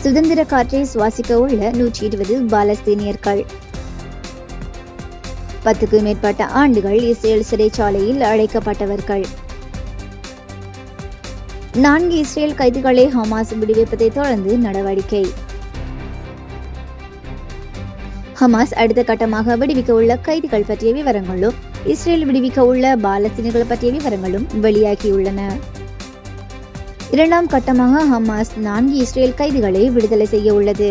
சுதந்திர காற்றை சுவாசிக்க உள்ள 120 பாலஸ்தீனியர்கள். 10க்கும் மேற்பட்ட ஆண்டுகள் இஸ்ரேல் சிறைச்சாலையில் அடைக்கப்பட்டவர்கள். 4 இஸ்ரேல் கைதிகளை ஹமாஸ் விடுவிப்பதை தொடர்ந்து நடவடிக்கை. ஹமாஸ் அடுத்த கட்டமாக விடுவிக்க உள்ள கைதிகள் பற்றிய விவரங்களும் இஸ்ரேல் விடுவிக்க உள்ள பாலஸ்தீனியர்கள் பற்றிய விவரங்களும் வெளியாகியுள்ளன. 2ஆம் கட்டமாக ஹமாஸ் 4 இஸ்ரேல் கைதிகளை விடுதலை செய்ய உள்ளது.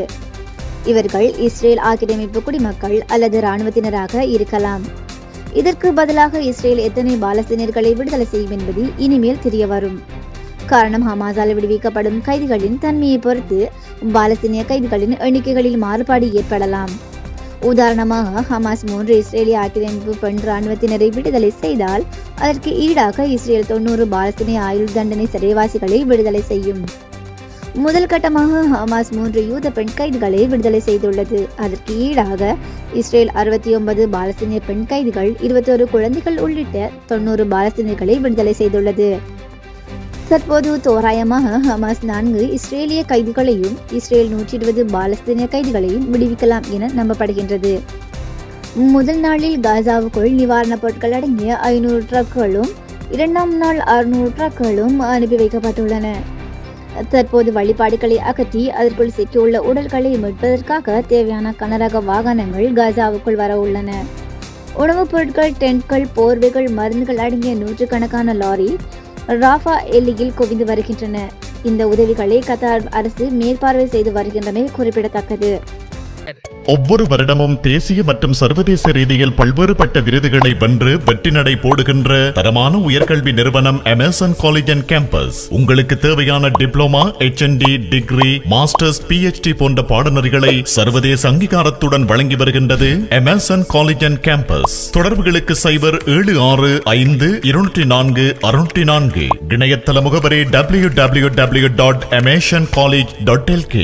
இவர்கள் இஸ்ரேல் ஆக்கிரமிப்பு குடிமக்கள் அல்லது இராணுவத்தினராக இருக்கலாம். இதற்கு பதிலாக இஸ்ரேல் எத்தனை பாலஸ்தீனியர்களை விடுதலை செய்யும் என்பது இனிமேல் தெரிய வரும். காரணம், ஹமாஸால் விடுவிக்கப்படும் கைதிகளின் தன்மையை பொறுத்து பாலஸ்தீனிய கைதிகளின் எண்ணிக்கைகளில் மாறுபாடு ஏற்படலாம். உதாரணமாக, ஹமாஸ் 3 இஸ்ரேலிய ஆக்கிரமிப்பு பெண் இராணுவத்தினரை விடுதலை செய்தால் அதற்கு ஈடாக இஸ்ரேல் 90 பாலஸ்தீனிய ஆயுள் தண்டனை சிறைவாசிகளை விடுதலை செய்யும். முதல் கட்டமாக ஹமாஸ் 3 யூத பெண் கைதிகளை விடுதலை செய்துள்ளது. அதற்கு ஈடாக இஸ்ரேல் 69 பாலஸ்தீனிய பெண் கைதிகள், 21 குழந்தைகள் உள்ளிட்ட 90 பாலஸ்தீனியர்களை விடுதலை செய்துள்ளது. தற்போது தோராயமாக ஹமாஸ் 4 இஸ்ரேலிய கைதிகளையும் இஸ்ரேல் 120 பாலஸ்தீனிய கைதிகளையும் விடுவிக்கலாம் என நம்பப்படுகின்றது. முதல் நாளில் காசாவுக்குள் நிவாரணப் பொருட்கள் அடங்கிய 500 ட்ரக்குகளும் 2ஆம் நாள் 600 ட்ரக்குகளும் அனுப்பி வைக்கப்பட்டுள்ளன. தற்போது வழிபாடுகளை அகற்றி அதற்குள் சிக்கியுள்ள உடல்களை மீட்பதற்காக தேவையான கனரக வாகனங்கள் காசாவுக்குள் வர உள்ளன. உணவுப் பொருட்கள், டென்ட்கள், போர்வைகள், மருந்துகள் அடங்கிய 100கணக்கான லாரி ராஃபா எல்லையில் குவிந்து வருகின்றன. இந்த உதவிகளை கத்தார் அரசு மேற்பார்வை செய்து வருகின்றமை குறிப்பிடத்தக்கது. ஒவ்வொரு வருடமும் தேசிய மற்றும் சர்வதேச ரீதியில் பல்வேறுபட்ட விருதுகளை வென்று வெற்றி நடை போடுகின்ற தரமான உயர்கல்வி நிறுவனம் எமர்சன் காலேஜ் அண்ட் கேம்பஸ் உங்களுக்கு தேவையான diploma, HND, degree, masters, PhD போன்ற பாடநெறிகளை சர்வதேச அங்கீகாரத்துடன் வழங்கி வருகின்றது எமர்சன் காலேஜ் அண்ட் கேம்பஸ். தொடர்புகளுக்கு 0765204 இணையதள முகவரி www.emersoncollege.lk.